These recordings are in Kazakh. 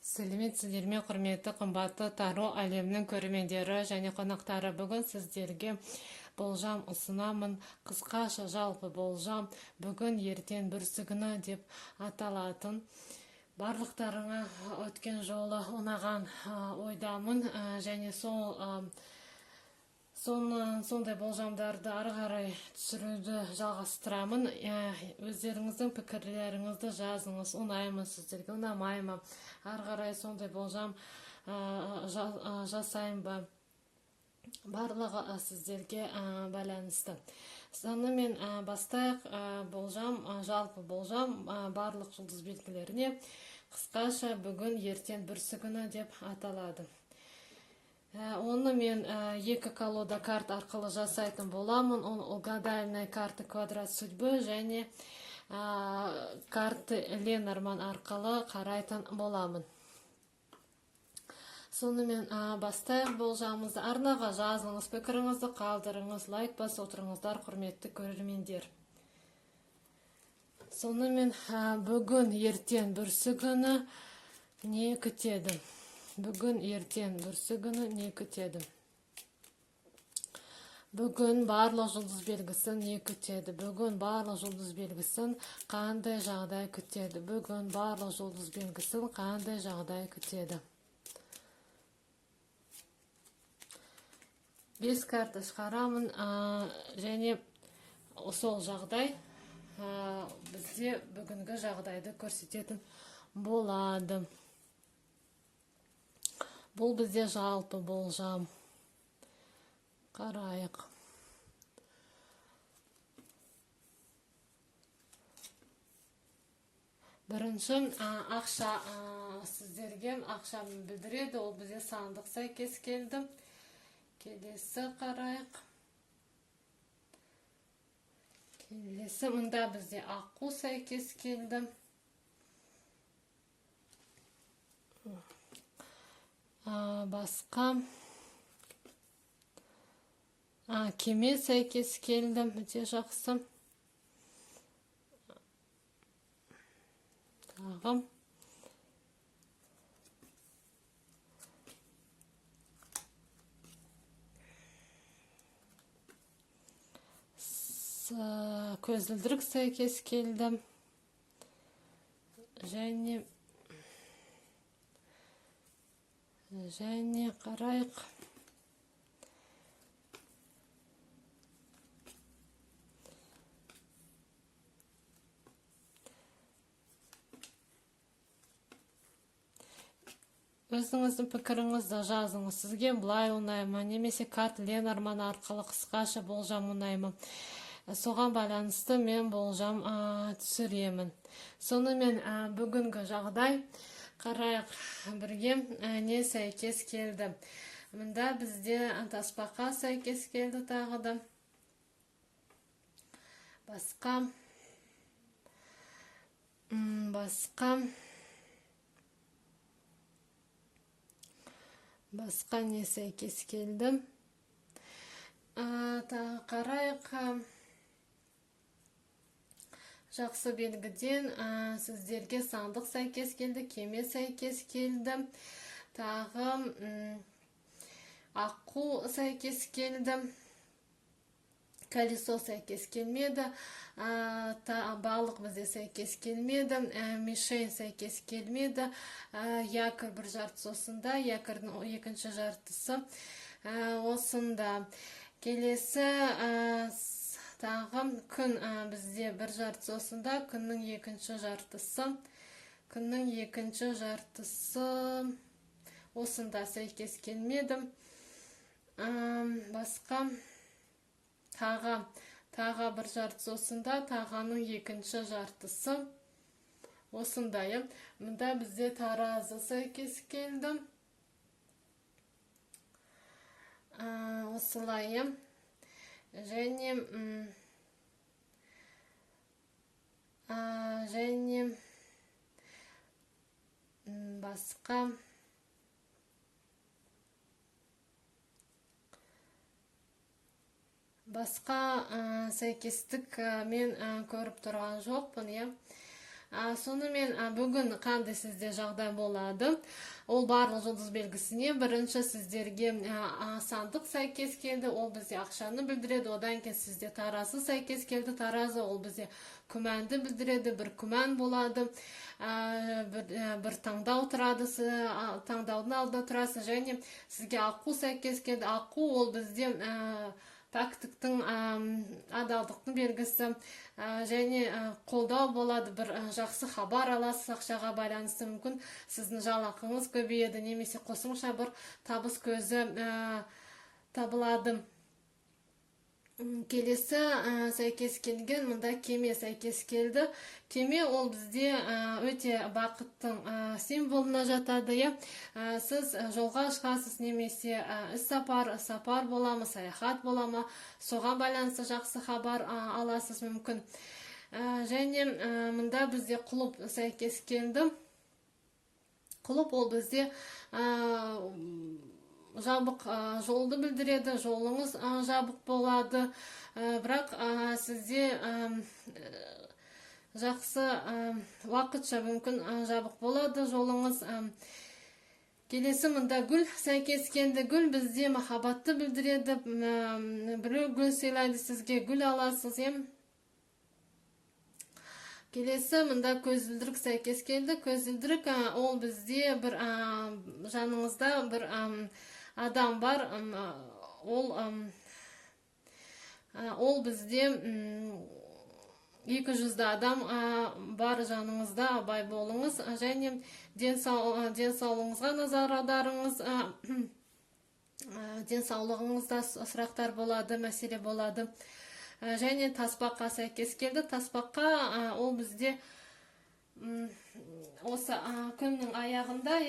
Сәлеметсіздер ме, құрметті қымбатты Таро әлемнің көрермендері және қонақтары. Бүгін сіздерге болжам ұсынамын. Қысқаша жалпы болжам бүгін ертең бүрсігүні деп аталатын. Барлықтарыңа өткен жолы ұнаған ойдамын және сондай болжамдарды ары қарай түсіруді жалғастырамын. Өздеріңіздің пікірлеріңізді жазыңыз. Ұнай ма сіздерге, ұнамай ма? Ары қарай сондай болжам жасайын ба? Барлығы сіздерге байланысты. Сонымен бастайық. Жалпы болжам барлық жұлдыз белгілеріне қысқаша бүгін ертең бүрсігүні деп аталады. Оны мен екі колода карт арқылы жасайтын боламын. Ол гадальная карта квадрат судьбы және карты Ленорман арқылы қарайтын боламын. Сонымен бастайық болжамымызды. Арнаға жазыңыз, пікіріңізді қалдырыңыз, лайк бас отырыңыздар, құрметті көрермендер. Сонымен бүгін ертең бүрсігүні не күтеді? Бүгін ертең бүрсігүні не күтеді? Бүгін барлық жұлдыз белгісін не күтеді? Бүгін барлық жұлдыз белгісін қандай жағдай күтеді? Бүгін барлық жұлдыз белгісін қандай жағдай күтеді? 5 карта шығарамын және сол жағдай бізде бүгінгі жағдайды көрсететін болады. Бұл бізде жалпы болжам. Қарайық. Бірінші ақша сіздерге ақшаны білдіреді. Ол бізде сандық сәйкес келді. Келесі қарайық. Келесі мұнда бізде аққу сәйкес келді. Басқа кеме сәйкес келді. Өте жақсы. Тағы көзілдірік сәйкес келді. Және қарайық. Өзіңіздің пікіріңізді жазыңыз. Сізге бұлай ұнай ма, немесе карт Ленорман арқылы қысқаша болжам ұнай ма? Соған байланысты мен болжам түсіремін. Сонымен бүгінгі жағдай қарайық бірге не сәйкес келді. Мұнда бізде таспақа сәйкес келді тағы да. Басқа не сәйкес келді. Қарайық. Жақсы белгіден сіздерге сандық сәйкес келді, кеме сәйкес келді. Тағы аққу сәйкес келді. Колесо сәйкес келмеді. Балық бізде сәйкес келмеді. Мишень сәйкес келмеді. Якір бір жартысы осында, якірдің екінші жартысы осында. Келесі тағы күн бізде бір жартысы осында, күннің екінші жартысы осында сәйкес келмеді. Басқа тағы бір жартысы осында, тағаның екінші жартысы осындай. Мұнда бізде таразы сәйкес келді. Осылай. Және басқа сәйкестік мен көріп тұрған жоқпын. Сонымен бүгін қандай сізде жағдай болады? Ол барлық жұлдыз белгісіне бірінші сіздерге сандық сәйкес келді, ол бізде ақшаны білдіреді. Одан кейін сізде таразы сәйкес келді, таразы ол бізде күмәнді білдіреді, бір күмән болады, бір таңдау тұрады, таңдаудың алдында тұрасыз. Және сізге аққу сәйкес келді, аққу ол бізде пәктіктің, адалдықтың белгісі, және қолдау болады, бір жақсы хабар аласыз, ақшаға байланысты мүмкін сіздің жалақыңыз көбейеді, немесе қосымша бір табыс көзі табылады. Келесі сәйкес келген, мұнда кеме сәйкес келді. Кеме ол бізде өте бақыттың символына жатады. Сіз жолға шығасыз, немесе іс-сапар бола ма, саяхат бола ма, соған байланысты жақсы хабар аласыз мүмкін. Және мұнда бізде құлып сәйкес келді. Құлып ол бізде жабық жолды білдіреді, жолыңыз жабық болады, бірақ сізде жақсы уақытша мүмкін жабық болады жолыңыз. Келесі мұнда гүл сәйкес келді. Гүл бізде махаббатты білдіреді, біреу гүл сыйлайды, сізге гүл аласыз. Келесі мұнда көзілдірік сәйкес келді. Көзілдірік ол бізде бір жаныңызда бір адам бар, ол бізде 200 адам бар жаныңызда, абай болыңыз, және денсаулығыңызға назар аударыңыз. Денсаулығыңызда сұрақтар болады, мәселе болады. Және таспаққа сәйкес келді. Таспаққа ол бізде осы күннің аяғында,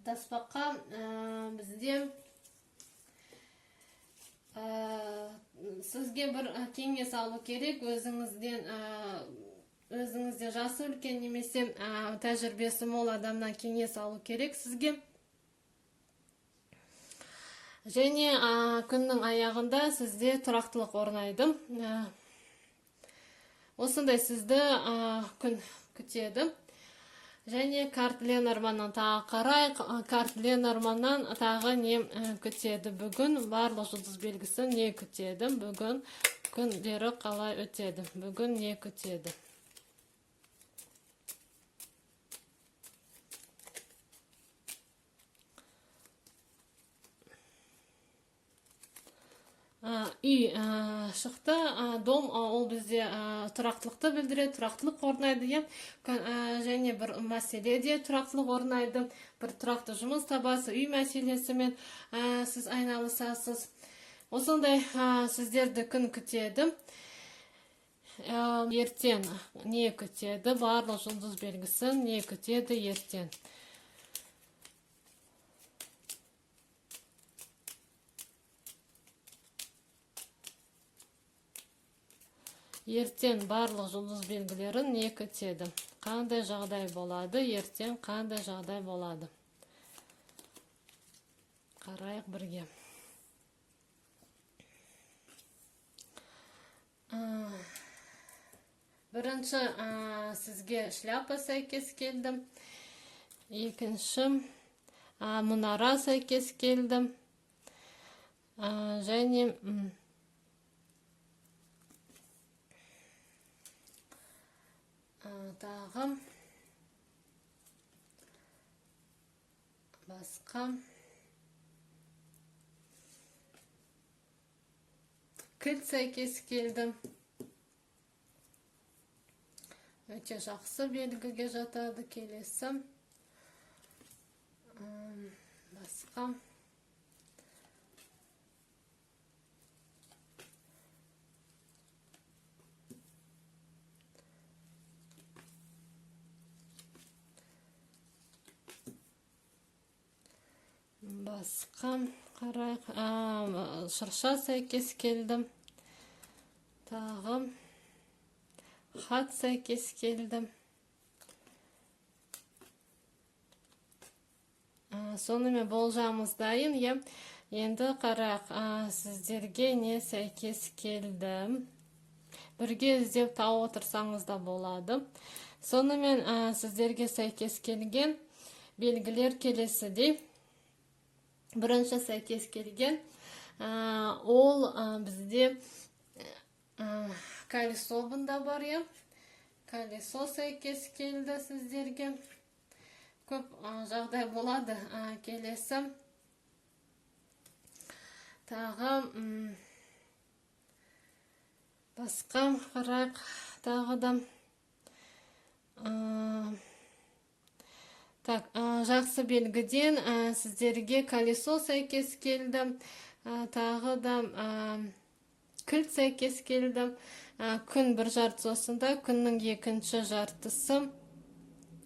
таспаққа бізде сізге бір кеңес алу керек, өзіңізде жасы үлкен немесе тәжірибесі мол адамнан кеңес алу керек сізге. Және күннің аяғында сізде тұрақтылық орнайды. Осындай сізді күн күтеді. Және карт Ленорманнан тағы қарайық. Карт Ленорманнан тағы не күтеді? Бүгін барлық жұлдыз белгісі не күтеді? Бүгін күндері қалай өтеді? Бүгін не күтеді? Үй шықты. Дом ол бізде тұрақтылықты білдіреді, тұрақтылық орнайды. Және бір мәселеде тұрақтылық орнайды. Бір тұрақты жұмыс табасы, үй мәселесімен сіз айналысасыз. Осындай сіздерді күн күтеді. Ертең не күтеді? Барлық жұлдыз белгісі не күтеді ертең? Ертең барлық жұлдыз белгілерін не күтеді? Қандай жағдай болады? Ертең қандай жағдай болады? Қарайық бірге. Бірінші сізге шляпа сәйкес келді. Екінші мұнара сәйкес келді. Және тағы басқа кілт сәйкес келді. Өте жақсы белгіге жатады. Келесі басқа қарайық. Шырша сәйкес келді. Тағы хат сәйкес келді. Сонымен болжамымыз дайын. Енді қарайық, сіздерге не сәйкес келді? бірге іздеп тауып отырсаңыз да болады. Сонымен сіздерге сәйкес келген белгілер келесідей. Бірінші сәйкес келген ол бізде колесо бұнда бар, колесо сәйкес келді сіздерге. Көп жағдай болады. Келесі тағы басқа қарайық. Тағы да жақсы белгіден сіздерге колесо сәйкес келді. Тағы да кілт сәйкес келді. Күн бір жартысы осында, күннің екінші жартысы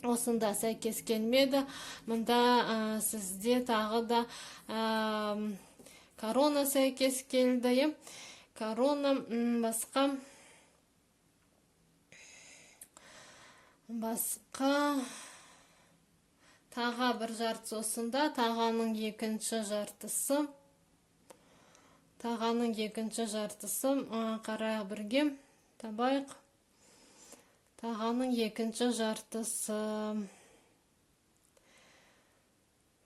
осында сәйкес келмеді. Мұнда сізде тағы да корона сәйкес келді. Корона басқа таға бір жартысы осында, тағаның екінші жартысы. Тағаның екінші жартысы қарайық бірге табайық. Тағаның екінші жартысы.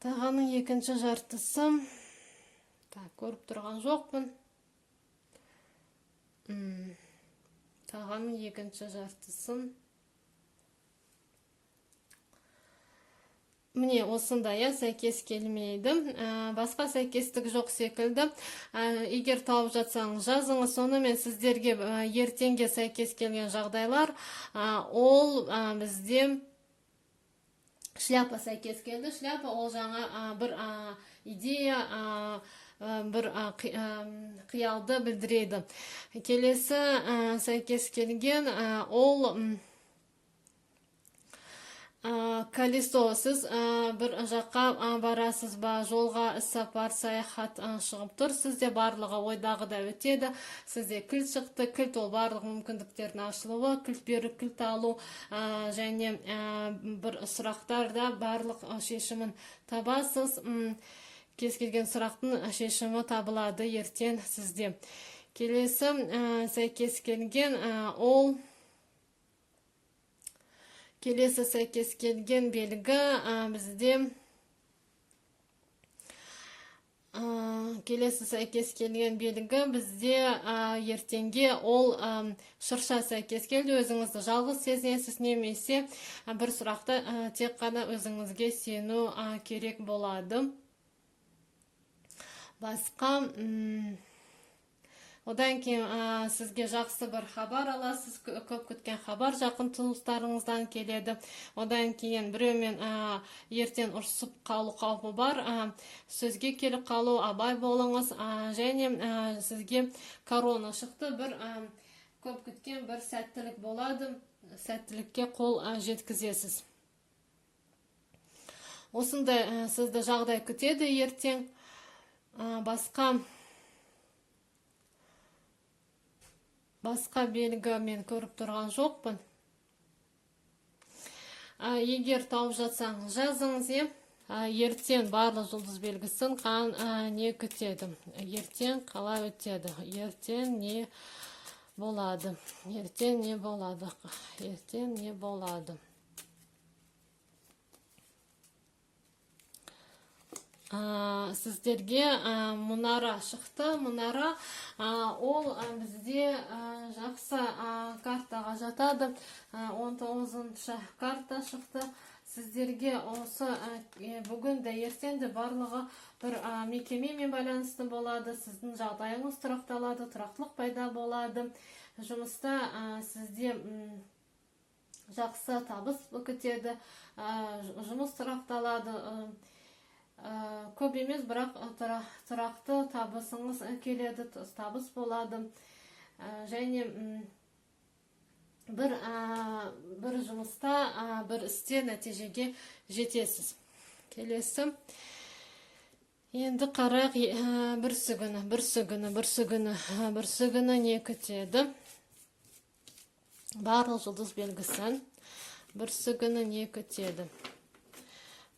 Тағаның екінші жартысы. Көріп тұрған жоқпын. Тағаның екінші жартысы. Міне осында сәйкес келмейді. Басқа сәйкестік жоқ секілді. Егер тауып жатсаңыз жазыңыз. Сонымен сіздерге ертеңге сәйкес келген жағдайлар ол бізде шляпа сәйкес келді. Шляпа ол жаңа бір идея, бір қиялды білдіреді. Келесі сәйкес келген ол колесо. Сіз бір жаққа барасыз ба, жолға іс-сапар саяхат шығып тұр. Сізде барлығы ойдағы да өтеді. Сізде кілт шықты. Кілт ол барлық мүмкіндіктердің ашылуы, кілт беру, кілт алу және бір сұрақтарда барлық шешімін табасыз. Кез келген сұрақтың шешімі табылады ертең сізде. Келесі сәйкес келген ол Келесі сәйкес келген белгі бізде ертеңге ол шырша сәйкес келді. Өзіңізді жалғыз сезінесіз, немесе бір сұрақта тек қана өзіңізге сену керек болады. Басқа одан кейін сізге жақсы бір хабар аласыз. Көп күткен хабар жақын туыстарыңыздан келеді. Одан кейін біреумен ертең ұрсып қалу қаупі бар. Сөзге келіп қалу, абай болыңыз. Және сізге корона шықты. Бір көп күткен бір сәттілік болады. Сәттілікке қол жеткізесіз. Осындай сізді жағдай күтеді ертең. Басқа белгі мен көріп тұрған жоқпын. Егер тауып жатсаңыз жазыңыз. Ертең барлық жұлдыз белгісін не күтеді? Ертең қалай өтеді? Ертең не болады? Ертең не болады? Ертең не болады? Сіздерге мұнара шықты. Мұнара ол бізде жақсы картаға жатады. 19-шы карта шықты. Сіздерге осы бүгін де ертең де барлығы бір мекемемен байланысты болады. Сіздің жағдайыңыз тұрақталады, тұрақтылық пайда болады. Жұмыста сізде жақсы табыс күтеді, жұмыс тұрақталады. Көп емес, бірақ тұрақты табысыңыз келеді, табыс болады. Және бір жұмыста, бір істе нәтижеге жетесіз. Келесі. Енді қарайық бірсігіні не күтеді? Барлық жұлдыз белгісін бірсігіні не күтеді?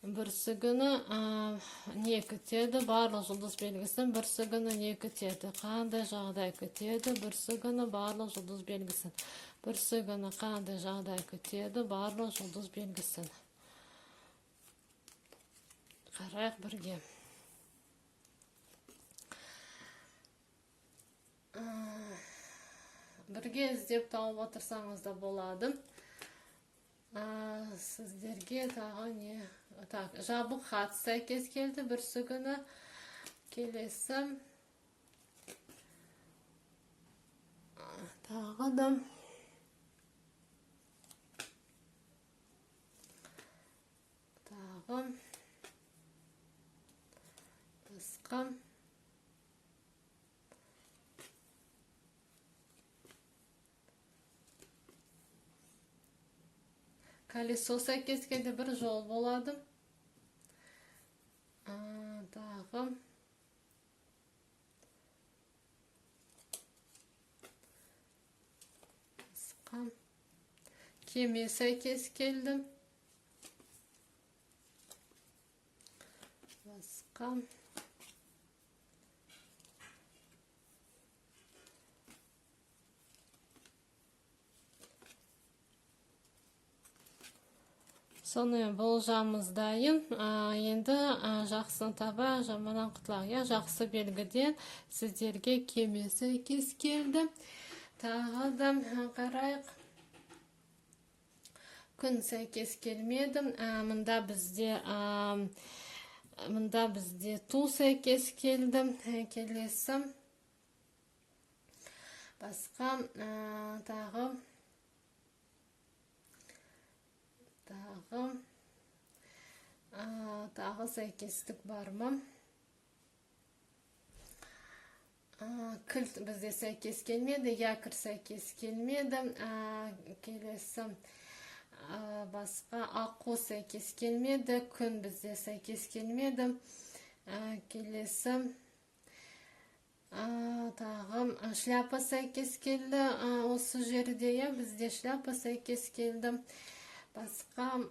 бірсігіні не күтеді, барлық жұлдыз белгісін бірсігіні не күтеді, қандай жағдай күтеді, бірсігіні барлық жұлдыз белгісін, бірсігіні қандай жағдай күтеді, барлық жұлдыз белгісін. Қарайық бірге. Бірге іздеп тауып отырсаңыз да болады. Сіздерге тағы не? Жабық хат сәйкес келді бірсігіні. Келесі. Тағы да. Тағы. Басқа. Колесо сәйкес келді бір жол болады. Тағы. Басқа. Кеме сәйкес келді. Басқа. Сонымен болжамымыз дайын. Енді жақсыны таба, жаманнан құтылайық. Жақсы белгіден сіздерге кеме сәйкес келді. Тағы да қарайық. Күн сәйкес келмеді. Мұнда бізде ту сәйкес келді. Келесі. Басқа тағы сәйкестік бар ма? Кілт бізде сәйкес келмеді, якір сәйкес келмеді. Келесі басқа аққу сәйкес келмеді, күн бізде сәйкес келмеді. Келесі тағы шляпа сәйкес келді. Осы жерде бізде шляпа сәйкес келді. Басқа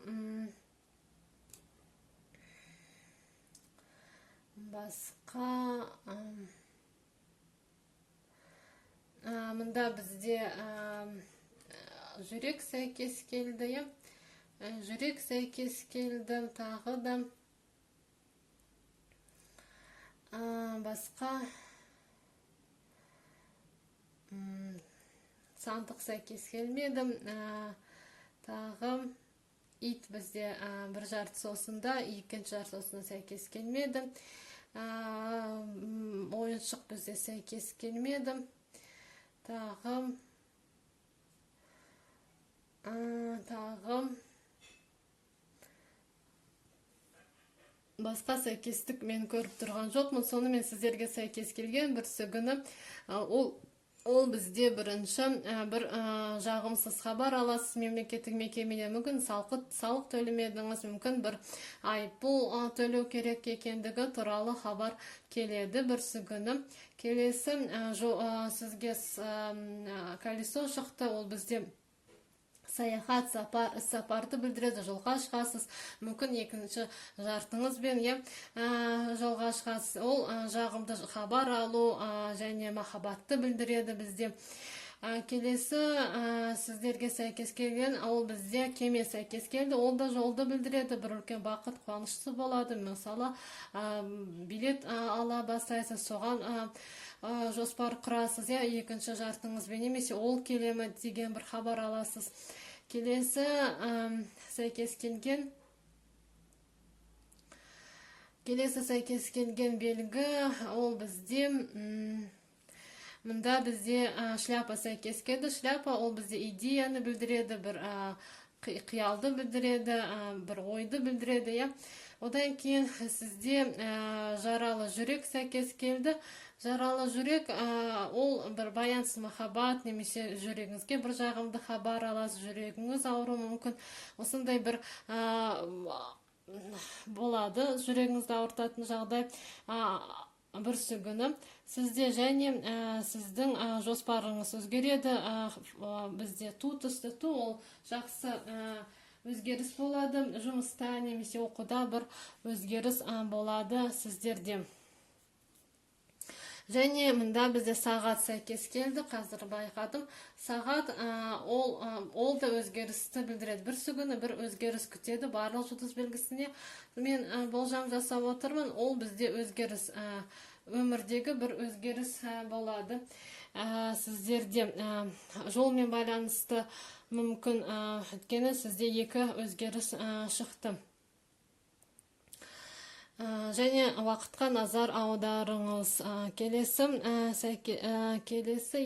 мұнда бізде жүрек сәйкес келді. Жүрек сәйкес келді. Тағы да басқа сандық сәйкес келмеді. Тағы ит бізде бір жартысы осында, екінші жартысы осында сәйкес келмеді. Ойыншық бізде сәйкес келмеді. Тағы басқа сәйкестік мен көріп тұрған жоқпын. Сонымен сіздерге сәйкес келген бірсігіні ол бізде бірінші бір жағымсыз хабар аласыз мемлекеттік мекемеден. Мүмкін салық төлемедіңіз, мүмкін бір айыппұл төлеу керек екендігі туралы хабар келеді бірсігіні. Келесі сізге колесо шықты, ол бізде саяхат, сапарды білдіреді, жолға шығасыз. Мүмкін екінші жартыңызбен жолға шығасыз. Ол жағымды хабар алу және махаббатты білдіреді бізде. Келесі сіздерге сәйкес келген, ол бізде кеме сәйкес келді. Ол да жолды білдіреді, бір үлкен бақыт, қуанышты болады. Мысалы, билет ала бастайсыз, соған жоспар құрасыз, екінші жартыңызбен, немесе ол келемі деген бір хабар аласыз. Келесі сәйкес келген белгі, ол бізде мұнда бізде шляпа сәйкес келді. Шляпа ол бізде идеяны білдіреді, бір қиялды білдіреді, бір ойды білдіреді. Одан кейін сізде жаралы жүрек сәйкес келді. Жаралы жүрек ол бір баянсыз махаббат, немесе жүрегіңізге бір жағымды хабар аласыз, жүрегіңіз ауыру мүмкін. Осындай бір болады, жүрегіңізді ауыртатын жағдай бірсігіні. Сізде және сіздің жоспарыңыз өзгереді. Бізде ту түсті, ту ол жақсы өзгеріс болады, жұмыста немесе оқуда бір өзгеріс болады сіздерде. Және мында бізде сағат сәйкес келді, қазір байқадым. Сағат ол да өзгерісті білдіреді. Бір сүгіні бір өзгеріс күтеді барлық жұлдыз белгісіне. Мен болжам жасап отырмын, ол бізде өзгеріс, өмірдегі бір өзгеріс болады. Сіздерде жолмен байланысты мүмкін, өйткені сізде екі өзгеріс шықты. Және уақытқа назар аударыңыз. Келесі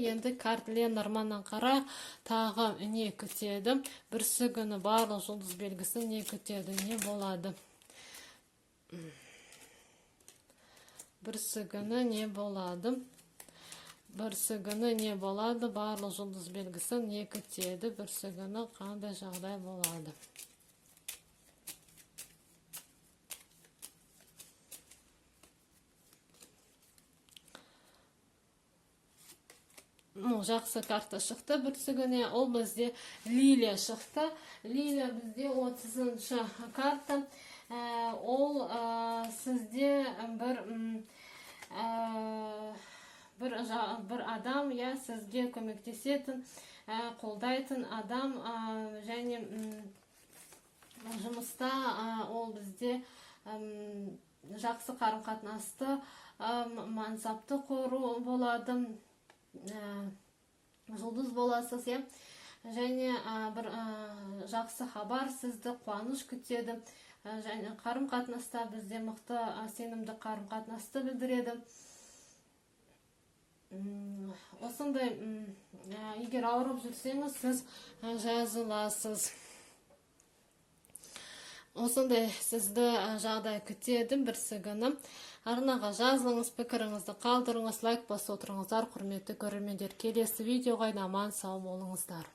енді карт Ленорманнан қара тағы не күтеді? Бір сүгіні барлық жұлдыз белгісі не күтеді? Не болады? Бір сүгіні не болады? Бір сүгіні не болады? Барлық жұлдыз белгісі не күтеді? Бір сүгіні қандай жағдай болады? Жақсы карта шықты. Бір сүгіне ол бізде лилия шықты. Лилия бізде 30-шы карта. Ол сізде бір адам, сізге көмектесетін, қолдайтын адам, және жұмыста ол бізде жақсы қарым-қатынасты, мансапты құру болады. Жұлдыз боласыз, және бір жақсы хабар сізді қуаныш күтеді. Және қарым-қатынаста бізде мықты сенімді қарым-қатынасты білдіреді. Осындай, егер ауырып жүрсеңіз, сіз жазыласыз. Осындай сізді жағдай күтеді бір сүгіні. Арнаға жазылыңыз, пікіріңізді қалдырыңыз, лайк басып отырыңыздар, құрметті көрермендер. Келесі видеоға аман сау болыңыздар.